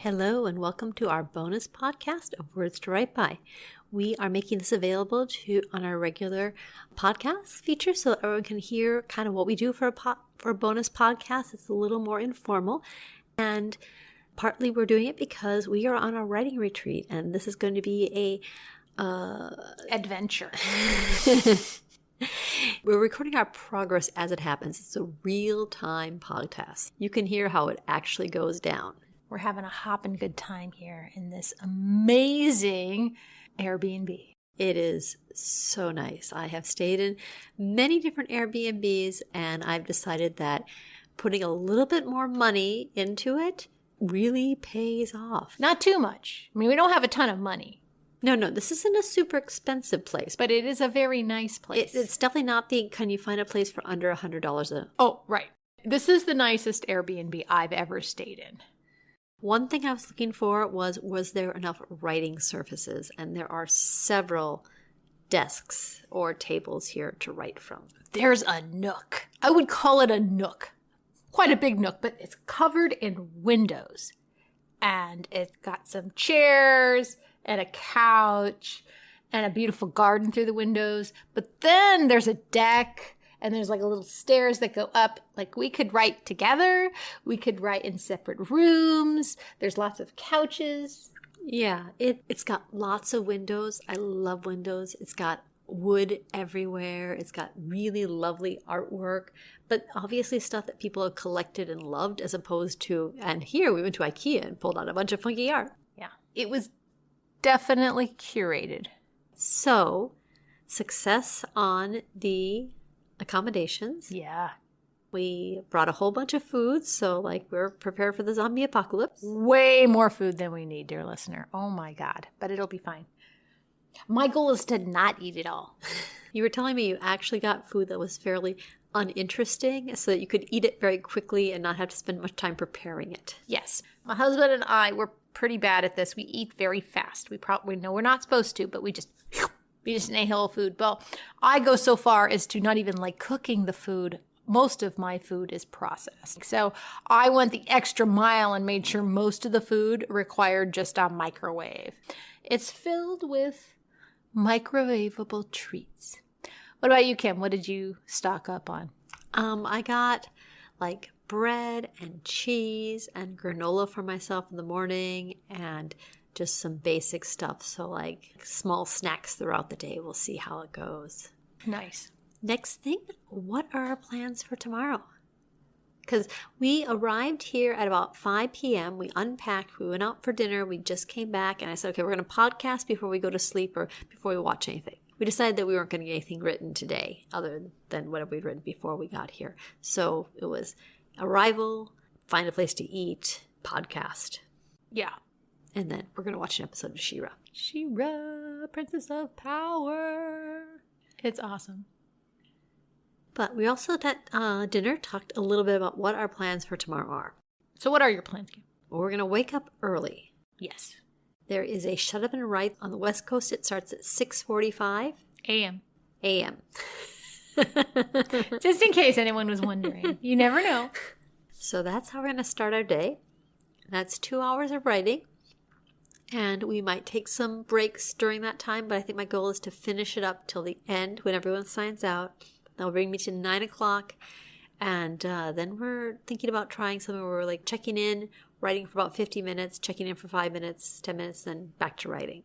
Hello and welcome to our bonus podcast of Words to Write By. We are making this available on our regular podcast feature so that everyone can hear kind of what we do for a bonus podcast. It's a little more informal, and partly we're doing it because we are on a writing retreat, and this is going to be adventure. We're recording our progress as it happens. It's a real-time podcast. You can hear how it actually goes down. We're having a hopping good time here in this amazing Airbnb. It is so nice. I have stayed in many different Airbnbs, and I've decided that putting a little bit more money into it really pays off. Not too much. I mean, we don't have a ton of money. No, this isn't a super expensive place. But it is a very nice place. It's definitely not can you find a place for under $100 Oh, right. This is the nicest Airbnb I've ever stayed in. One thing I was looking for was there enough writing surfaces? And there are several desks or tables here to write from. There's a nook. I would call it a nook. Quite a big nook, but it's covered in windows. And it's got some chairs and a couch and a beautiful garden through the windows. But then there's a deck. And there's like a little stairs that go up. Like we could write together. We could write in separate rooms. There's lots of couches. Yeah, it's got lots of windows. I love windows. It's got wood everywhere. It's got really lovely artwork. But obviously stuff that people have collected and loved as opposed to, and here we went to IKEA and pulled out a bunch of funky art. Yeah, it was definitely curated. So, success on the accommodations. Yeah. We brought a whole bunch of food, so we're prepared for the zombie apocalypse. Way more food than we need, dear listener. Oh my God. But it'll be fine. My goal is to not eat it all. You were telling me you actually got food that was fairly uninteresting so that you could eat it very quickly and not have to spend much time preparing it. Yes. My husband and I were pretty bad at this. We eat very fast. We know we're not supposed to, but we just inhale food. Well, I go so far as to not even like cooking the food. Most of my food is processed. So I went the extra mile and made sure most of the food required just a microwave. It's filled with microwavable treats. What about you, Kim? What did you stock up on? I got bread and cheese and granola for myself in the morning and just some basic stuff. So small snacks throughout the day. We'll see how it goes. Nice. Next thing, what are our plans for tomorrow? Because we arrived here at about 5 p.m. We unpacked. We went out for dinner. We just came back. And I said, okay, we're going to podcast before we go to sleep or before we watch anything. We decided that we weren't going to get anything written today other than whatever we'd written before we got here. So it was arrival, find a place to eat, podcast. Yeah. And then we're going to watch an episode of She-Ra. She-Ra, Princess of Power. It's awesome. But we also at dinner talked a little bit about what our plans for tomorrow are. So what are your plans, Kim? Well, we're going to wake up early. Yes. There is a Shut Up and Write on the West Coast. It starts at 6:45 a.m. Just in case anyone was wondering. You never know. So that's how we're going to start our day. That's 2 hours of writing. And we might take some breaks during that time, but I think my goal is to finish it up till the end when everyone signs out. That'll bring me to 9 o'clock. And then we're thinking about trying something where we're checking in, writing for about 50 minutes, checking in for 5 minutes, 10 minutes, then back to writing.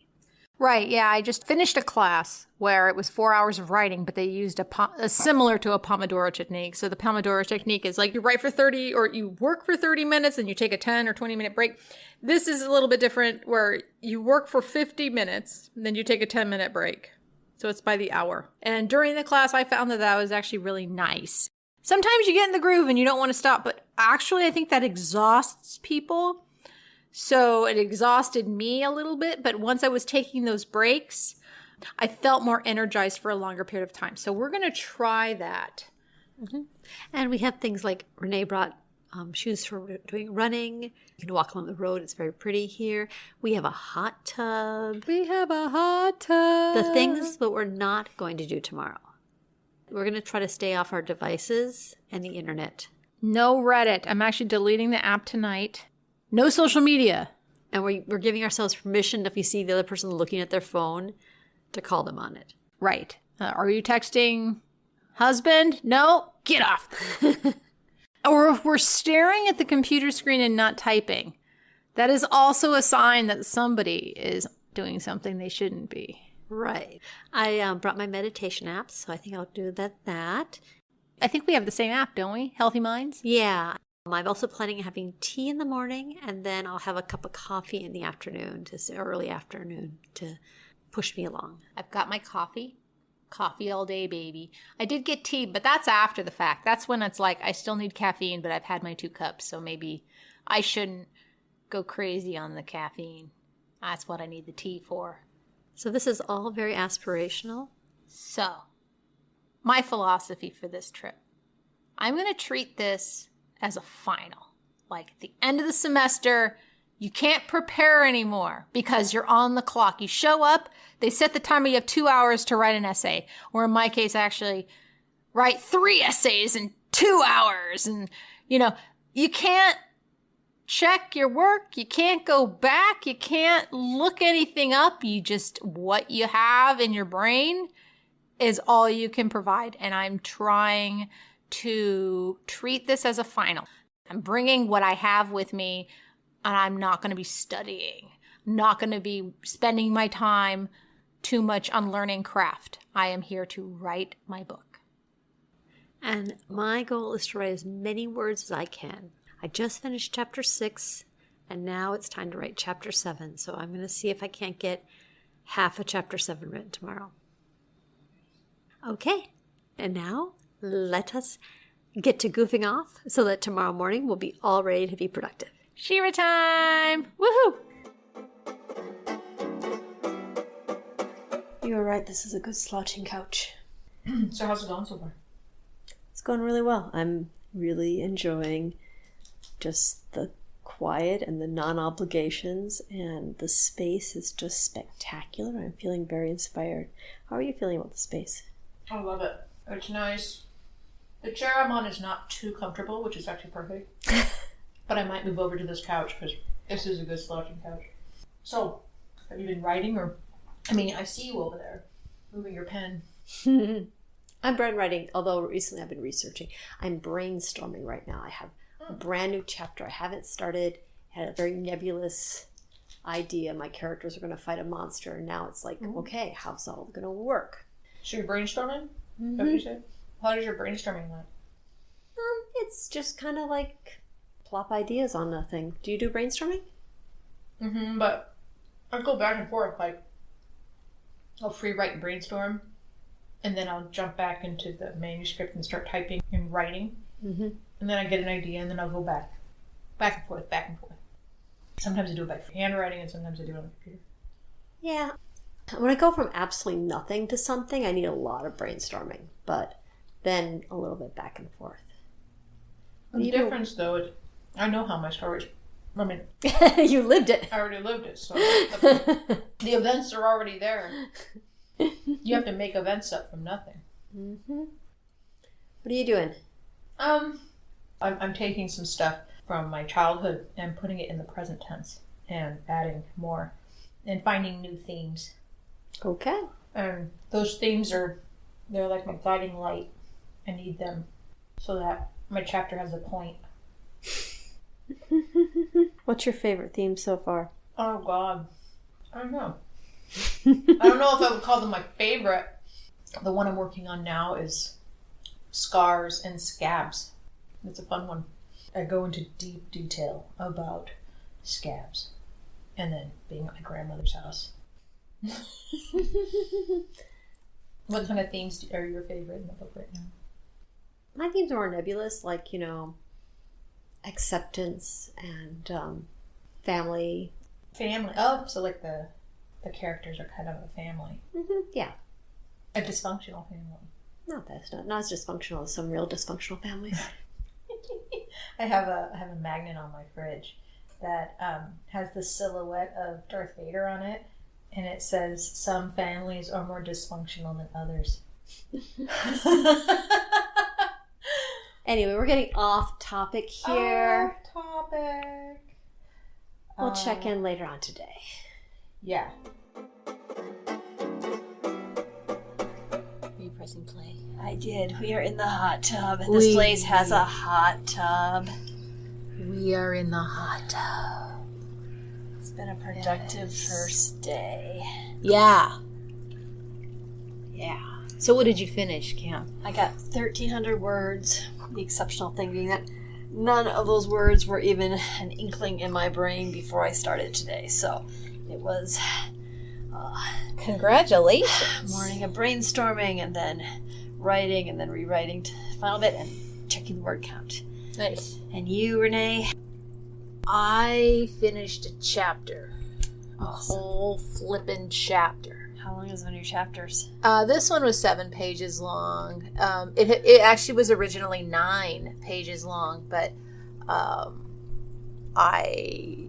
Right, yeah. I just finished a class where it was 4 hours of writing, but they used a similar to a Pomodoro technique. So the Pomodoro technique is you write for 30 or you work for 30 minutes and you take a 10 or 20-minute break. This is a little bit different where you work for 50 minutes, and then you take a 10-minute break. So it's by the hour. And during the class, I found that was actually really nice. Sometimes you get in the groove and you don't want to stop, but actually I think that exhausts people. So it exhausted me a little bit, but once I was taking those breaks, I felt more energized for a longer period of time. So we're going to try that. Mm-hmm. And we have things like Renee brought shoes for doing running. You can walk along the road. It's very pretty here. We have a hot tub. The things that we're not going to do tomorrow. We're going to try to stay off our devices and the internet. No Reddit. I'm actually deleting the app tonight. No social media. And we're giving ourselves permission if we see the other person looking at their phone to call them on it. Right. Are you texting husband? No? Get off. Or if we're staring at the computer screen and not typing, that is also a sign that somebody is doing something they shouldn't be. Right. I brought my meditation app, so I think I'll do that. I think we have the same app, don't we? Healthy Minds? Yeah. I'm also planning on having tea in the morning, and then I'll have a cup of coffee in the afternoon, early afternoon, to push me along. I've got my coffee. Coffee all day, baby. I did get tea, but that's after the fact. That's when it's like I still need caffeine, but I've had my 2 cups, so maybe I shouldn't go crazy on the caffeine. That's what I need the tea for. So this is all very aspirational. So, my philosophy for this trip. I'm going to treat this as a final. Like at the end of the semester, you can't prepare anymore because you're on the clock. You show up, they set the timer, you have 2 hours to write an essay. Or in my case, actually write 3 essays in 2 hours. And, you can't check your work. You can't go back. You can't look anything up. What you have in your brain is all you can provide. And I'm trying to treat this as a final. I'm bringing what I have with me, and I'm not going to be studying. I'm not going to be spending my time too much on learning craft. I am here to write my book. And my goal is to write as many words as I can. I just finished chapter 6, and now it's time to write chapter 7. So I'm going to see if I can't get half of chapter 7 written tomorrow. Okay, and now let us get to goofing off so that tomorrow morning we'll be all ready to be productive. Shira time! Woohoo! You were right, this is a good slouching couch. So how's it going so far? It's going really well. I'm really enjoying just the quiet and the non-obligations, and the space is just spectacular. I'm feeling very inspired. How are you feeling about the space? I love it. It's nice. The chair I'm on is not too comfortable, which is actually perfect. But I might move over to this couch because this is a good slouching couch. So, have you been writing I see you over there moving your pen. I'm writing, although recently I've been researching. I'm brainstorming right now. I have a brand new chapter I haven't started. I had a very nebulous idea. My characters are going to fight a monster, and now it's like, okay, how's all going to work? So you're brainstorming? Mm-hmm. What you said? How does your brainstorming look? It's just kind of like plop ideas on nothing. Do you do brainstorming? Mm-hmm, but I go back and forth. Like, I'll free write and brainstorm, and then I'll jump back into the manuscript and start typing and writing. Mm-hmm. And then I get an idea, and then I'll go back and forth, back and forth. Sometimes I do it by handwriting, and sometimes I do it on the computer. Yeah. When I go from absolutely nothing to something, I need a lot of brainstorming, but then a little bit back and forth. The difference, though, I know how my stories. You lived it. I already lived it, so the events are already there. You have to make events up from nothing. Mm-hmm. What are you doing? I'm taking some stuff from my childhood and putting it in the present tense and adding more and finding new themes. Okay. And those themes they're like my guiding light. I need them so that my chapter has a point. What's your favorite theme so far? Oh, God. I don't know. I don't know if I would call them my favorite. The one I'm working on now is scars and scabs. It's a fun one. I go into deep detail about scabs and then being at my grandmother's house. What kind of themes are your favorite in the book right now? My themes are more nebulous, like, acceptance and family. Family. Oh, so like the characters are kind of a family. Mm-hmm. Yeah. A dysfunctional family. No, that's not as dysfunctional as some real dysfunctional families. I have a magnet on my fridge that has the silhouette of Darth Vader on it, and it says, "Some families are more dysfunctional than others." Anyway, we're getting off topic here. Off topic. We'll check in later on today. Yeah. Are you pressing play? I did. We are in the hot tub. This place has a hot tub. We are in the hot tub. It's been a productive first day. Yeah. Yeah. So what did you finish, Cam? I got 1,300 words. The exceptional thing being that none of those words were even an inkling in my brain before I started today. So it was Congratulations. morning of brainstorming and then writing and then rewriting to the final bit and checking the word count. Nice. And you, Renee? I finished a chapter. A whole flippin' chapter. How long is one of your chapters? This one was 7 pages long. It actually was originally 9 pages long, but I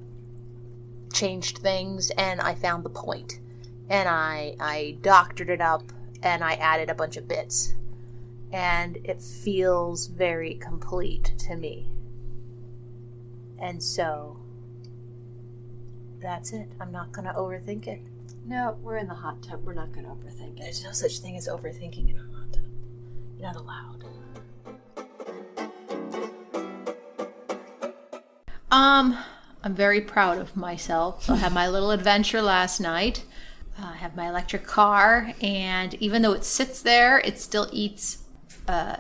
changed things and I found the point. And I doctored it up and I added a bunch of bits. And it feels very complete to me. And so that's it. I'm not going to overthink it. No, we're in the hot tub. We're not going to overthink it. There's no such thing as overthinking in a hot tub. You're not allowed. I'm very proud of myself. I had my little adventure last night. I have my electric car, and even though it sits there, it still eats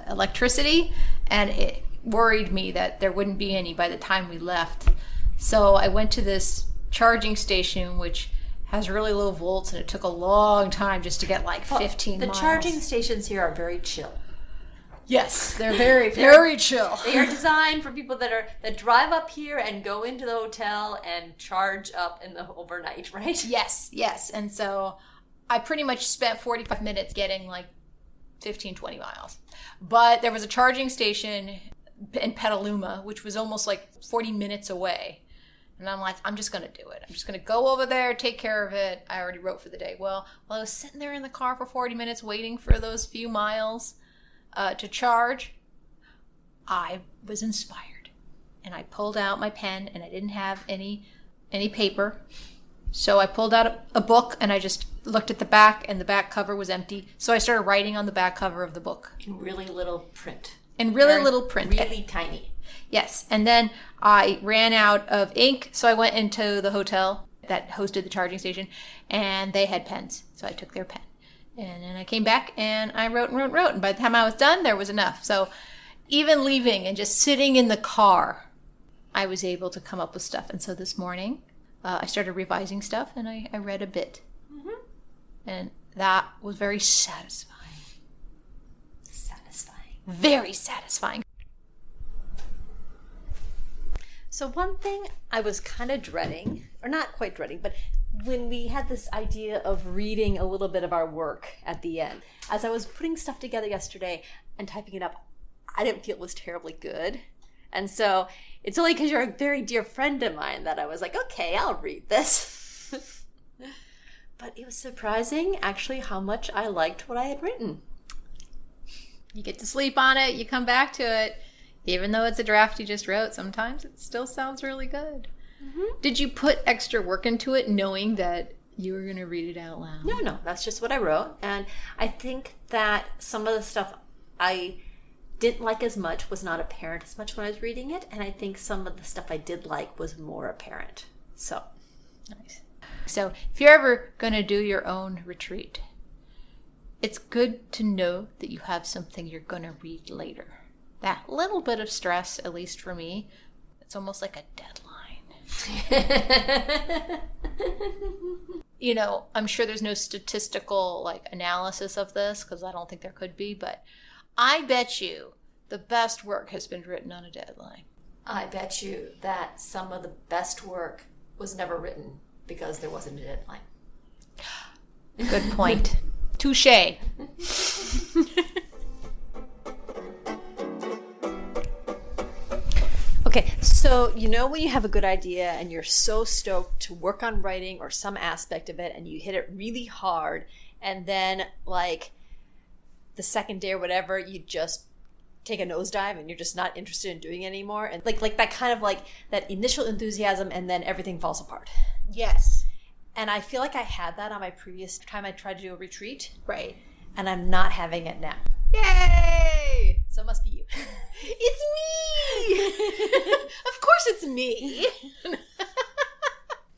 electricity, and it worried me that there wouldn't be any by the time we left. So I went to this charging station, which has really low volts, and it took a long time just to get like 15 miles. The charging stations here are very chill. Yes, they're very, very chill. They are designed for people that drive up here and go into the hotel and charge up in the overnight, right? Yes. And so I pretty much spent 45 minutes getting like 15, 20 miles. But there was a charging station in Petaluma, which was almost like 40 minutes away. And I'm like, I'm just going to do it. I'm just going to go over there, take care of it. I already wrote for the day. Well, while I was sitting there in the car for 40 minutes waiting for those few miles to charge, I was inspired. And I pulled out my pen, and I didn't have any paper. So I pulled out a book, and I just looked at the back, and the back cover was empty. So I started writing on the back cover of the book. In really little print. Little print. Really tiny. Yes, and then I ran out of ink, so I went into the hotel that hosted the charging station, and they had pens, so I took their pen. And then I came back, and I wrote, and by the time I was done, there was enough. So even leaving and just sitting in the car, I was able to come up with stuff. And so this morning, I started revising stuff, and I read a bit. Mm-hmm. And that was very satisfying. Very satisfying. So one thing I was kind of dreading, or not quite dreading, but when we had this idea of reading a little bit of our work at the end, as I was putting stuff together yesterday and typing it up, I didn't feel it was terribly good. And so it's only because you're a very dear friend of mine that I was like, okay, I'll read this. But it was surprising, actually, how much I liked what I had written. You get to sleep on it, you come back to it. Even though it's a draft you just wrote, sometimes it still sounds really good. Mm-hmm. Did you put extra work into it knowing that you were going to read it out loud? No, that's just what I wrote. And I think that some of the stuff I didn't like as much was not apparent as much when I was reading it. And I think some of the stuff I did like was more apparent. So, nice. So if you're ever going to do your own retreat, it's good to know that you have something you're going to read later. That little bit of stress, at least for me, it's almost like a deadline. You know, I'm sure there's no statistical analysis of this, because I don't think there could be, but I bet you the best work has been written on a deadline. I bet you that some of the best work was never written because there wasn't a deadline. Good point. Touché. Okay, so you know when you have a good idea and you're so stoked to work on writing or some aspect of it and you hit it really hard, and then the second day or whatever, you just take a nosedive and you're just not interested in doing it anymore, and like that kind of like that initial enthusiasm and then everything falls apart. Yes. And I feel like I had that on my previous time I tried to do a retreat. Right. And I'm not having it now. Yay! So it must be you. It's me! Of course it's me.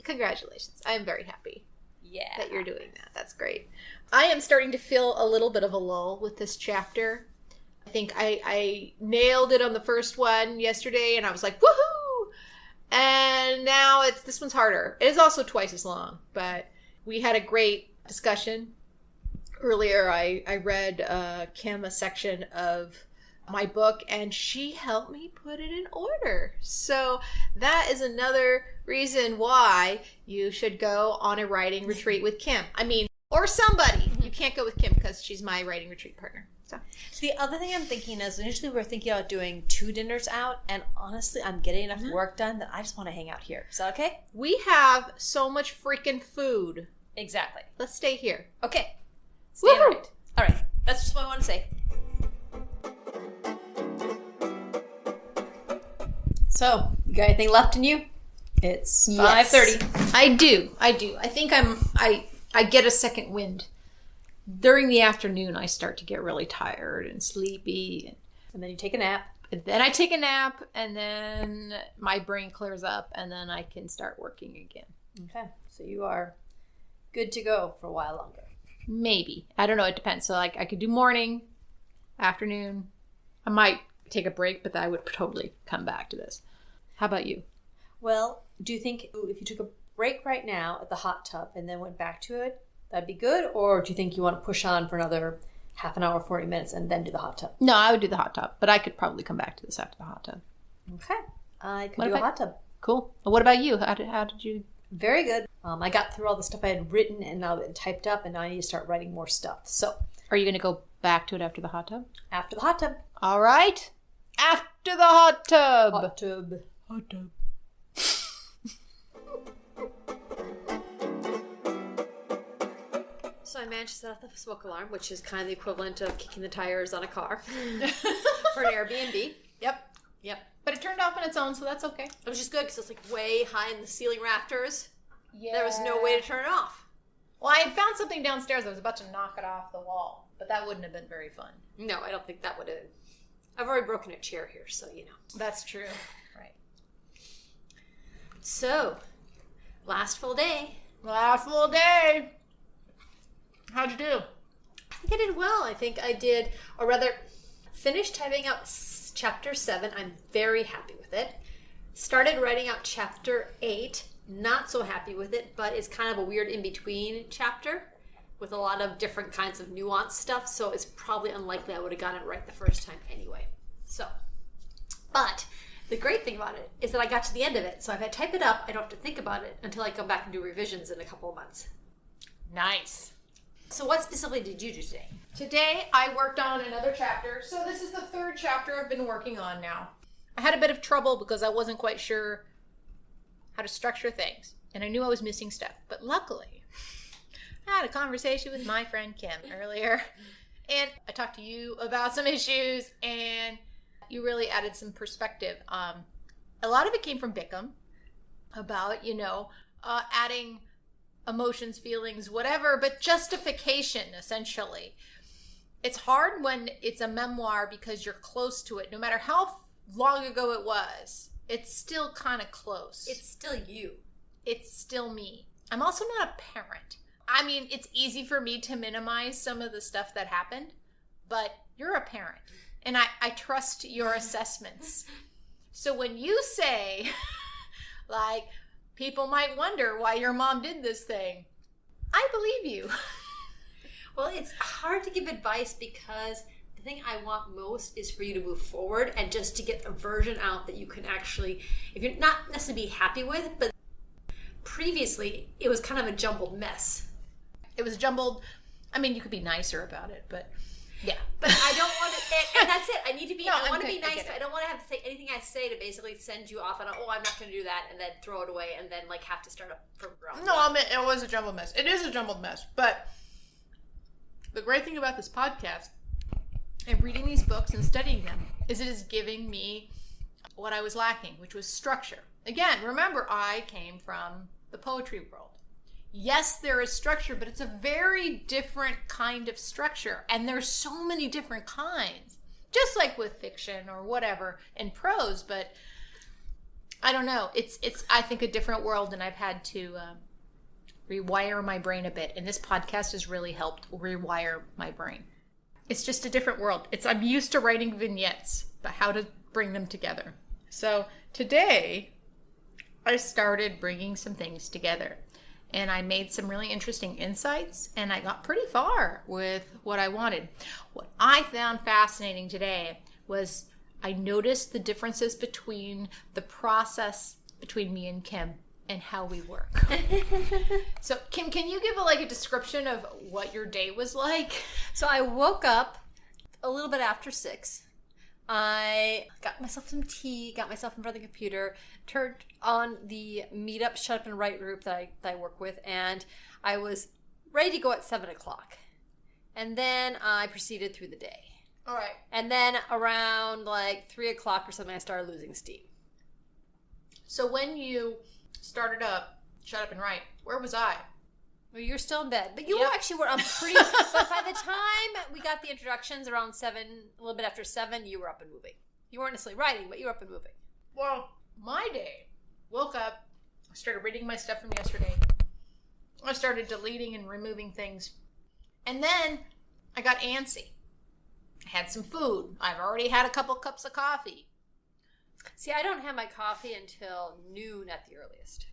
Congratulations. I'm very happy that you're doing that. That's great. I am starting to feel a little bit of a lull with this chapter. I think I nailed it on the first one yesterday, and I was like, woohoo! And now this one's harder. It is also twice as long, but we had a great discussion. Earlier, I read Kim a section of my book, and she helped me put it in order. So that is another reason why you should go on a writing retreat with Kim. I mean, or somebody. You can't go with Kim because she's my writing retreat partner. So the other thing I'm thinking is, initially we were thinking about doing 2 dinners out, and honestly, I'm getting enough work done that I just want to hang out here. Is that okay? We have so much freaking food. Exactly. Let's stay here. Okay. Stay all right. All right. That's just what I want to say. So, you got anything left in you? It's 5:30. I do. I think I get a second wind. During the afternoon, I start to get really tired and sleepy. And then you take a nap. And then I take a nap, and then my brain clears up, and then I can start working again. Okay. So you are good to go for a while longer. Maybe. I don't know. It depends. So, like, I could do morning, afternoon. I might take a break, but I would totally come back to this. How about you? Well, do you think if you took a break right now at the hot tub and then went back to it, that'd be good? Or do you think you want to push on for another half an hour, 40 minutes, and then do the hot tub? No, I would do the hot tub, but I could probably come back to this after the hot tub. Okay. I could do a hot tub. Cool. Well, what about you? How did you... Very good. I got through all the stuff I had written and now it typed up, and now I need to start writing more stuff. So, are you going to go back to it after the hot tub? After the hot tub. All right. After the hot tub. Hot tub. Hot tub. So I managed to set off the smoke alarm, which is kind of the equivalent of kicking the tires on a car for an Airbnb. Yep. But it turned off on its own, so that's okay. It was just good because it's like way high in the ceiling rafters. Yeah. There was no way to turn it off. Well, I had found something downstairs. I was about to knock it off the wall, but that wouldn't have been very fun. No, I don't think that would have. I've already broken a chair here, so you know. That's true. Right. So, last full day. Last full day. How'd you do? I think I did well. I think I did, or rather, finished typing out chapter 7. I'm very happy with it. Started writing out chapter 8. Not so happy with it, but it's kind of a weird in-between chapter with a lot of different kinds of nuanced stuff, so it's probably unlikely I would have gotten it right the first time anyway. So, but the great thing about it is that I got to the end of it, so if I type it up, I don't have to think about it until I come back and do revisions in a couple of months. Nice. So what specifically did you do today? Today, I worked on another chapter. So this is the 3rd chapter I've been working on now. I had a bit of trouble because I wasn't quite sure how to structure things. And I knew I was missing stuff. But luckily, I had a conversation with my friend Kim earlier. And I talked to you about some issues. And you really added some perspective. A lot of it came from Bickham about, adding emotions, feelings, whatever, but justification, essentially. It's hard when it's a memoir because you're close to it. No matter how long ago it was, it's still kind of close. It's still you. It's still me. I'm also not a parent. I mean, it's easy for me to minimize some of the stuff that happened, but you're a parent, and I trust your assessments. So when you say, like, people might wonder why your mom did this thing, I believe you. Well, it's hard to give advice because the thing I want most is for you to move forward and just to get a version out that you can actually, if you're not necessarily be happy with, but previously it was kind of a jumbled mess. It was jumbled. I mean, you could be nicer about it, but yeah. But I don't want to, and that's it. I need to be, No, I want to good. be nice, but I don't want to have to say anything I say to basically send you off on, I'm not going to do that, and then throw it away, and then like have to start up from ground. No, I mean, it was a jumbled mess. It is a jumbled mess, but the great thing about this podcast and reading these books and studying them is it is giving me what I was lacking, which was structure. Again, remember, I came from the poetry world. Yes, there is structure, but it's a very different kind of structure. And there's so many different kinds, just like with fiction or whatever in prose. But I don't know. It's I think, a different world, and I've had to rewire my brain a bit. And this podcast has really helped rewire my brain. It's just a different world. I'm used to writing vignettes, but how to bring them together. So today, I started bringing some things together. And I made some really interesting insights, and I got pretty far with what I wanted. What I found fascinating today was I noticed the differences between the process between me and Kim and how we work. So, Kim, can you give a description of what your day was like? So I woke up a little bit after 6. I got myself some tea, got myself in front of the computer, turned on the Meetup Shut Up and Write group that I work with, and I was ready to go at 7 o'clock. And then I proceeded through the day. All right. And then around 3 o'clock or something, I started losing steam. So when you started up Shut Up and Write, where was I? Well, you're still in bed. But you actually were up pretty... But by the time we got the introductions around 7, a little bit after 7, you were up and moving. You weren't necessarily writing, but you were up and moving. Well, my day, woke up, I started reading my stuff from yesterday. I started deleting and removing things. And then I got antsy. I had some food. I've already had a couple cups of coffee. See, I don't have my coffee until noon at the earliest.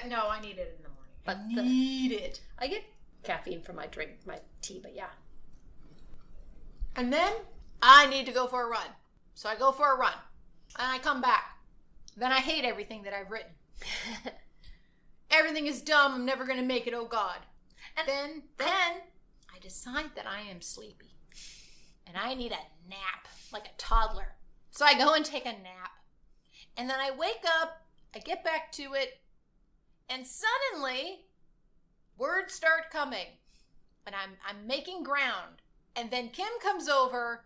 No, I need it in the morning. But I need it. I get caffeine from my drink, my tea, but yeah. And then I need to go for a run. So I go for a run. And I come back. Then I hate everything that I've written. Everything is dumb. I'm never going to make it. Oh, God. And then I decide that I am sleepy. And I need a nap, like a toddler. So I go and take a nap. And then I wake up. I get back to it. And suddenly, words start coming. And I'm making ground. And then Kim comes over,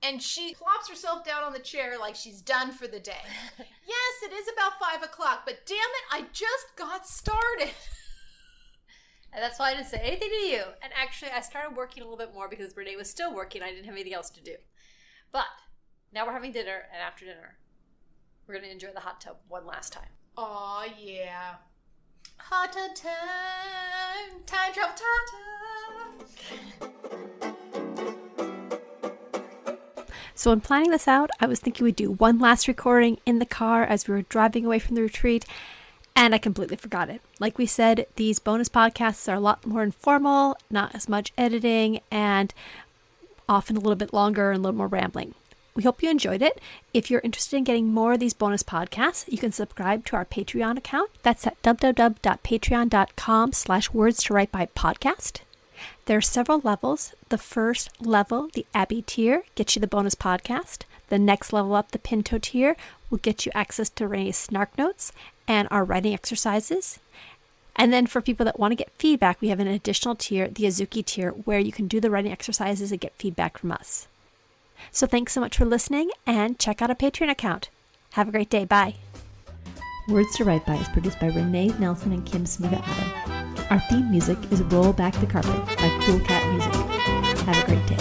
and she plops herself down on the chair like she's done for the day. Yes, it is about 5 o'clock, but damn it, I just got started. And that's why I didn't say anything to you. And actually, I started working a little bit more because Renee was still working. I didn't have anything else to do. But now we're having dinner, and after dinner, we're going to enjoy the hot tub one last time. Aw, yeah. Hot tub time. Time travel time. So in planning this out, I was thinking we'd do one last recording in the car as we were driving away from the retreat, and I completely forgot it. Like we said, these bonus podcasts are a lot more informal, not as much editing, and often a little bit longer and a little more rambling. We hope you enjoyed it. If you're interested in getting more of these bonus podcasts, you can subscribe to our Patreon account. That's at www.patreon.com/words-to-write-by-podcast. There are several levels. The first level, the Abbey tier, gets you the bonus podcast. The next level up, the Pinto tier, will get you access to Renee's snark notes and our writing exercises. And then for people that want to get feedback, we have an additional tier, the Azuki tier, where you can do the writing exercises and get feedback from us. So thanks so much for listening, and check out our Patreon account. Have a great day. Bye. Words to Write By is produced by Renee Nelson and Kim Smiga Adam. Our theme music is Roll Back the Carpet by Cool Cat Music. Have a great day.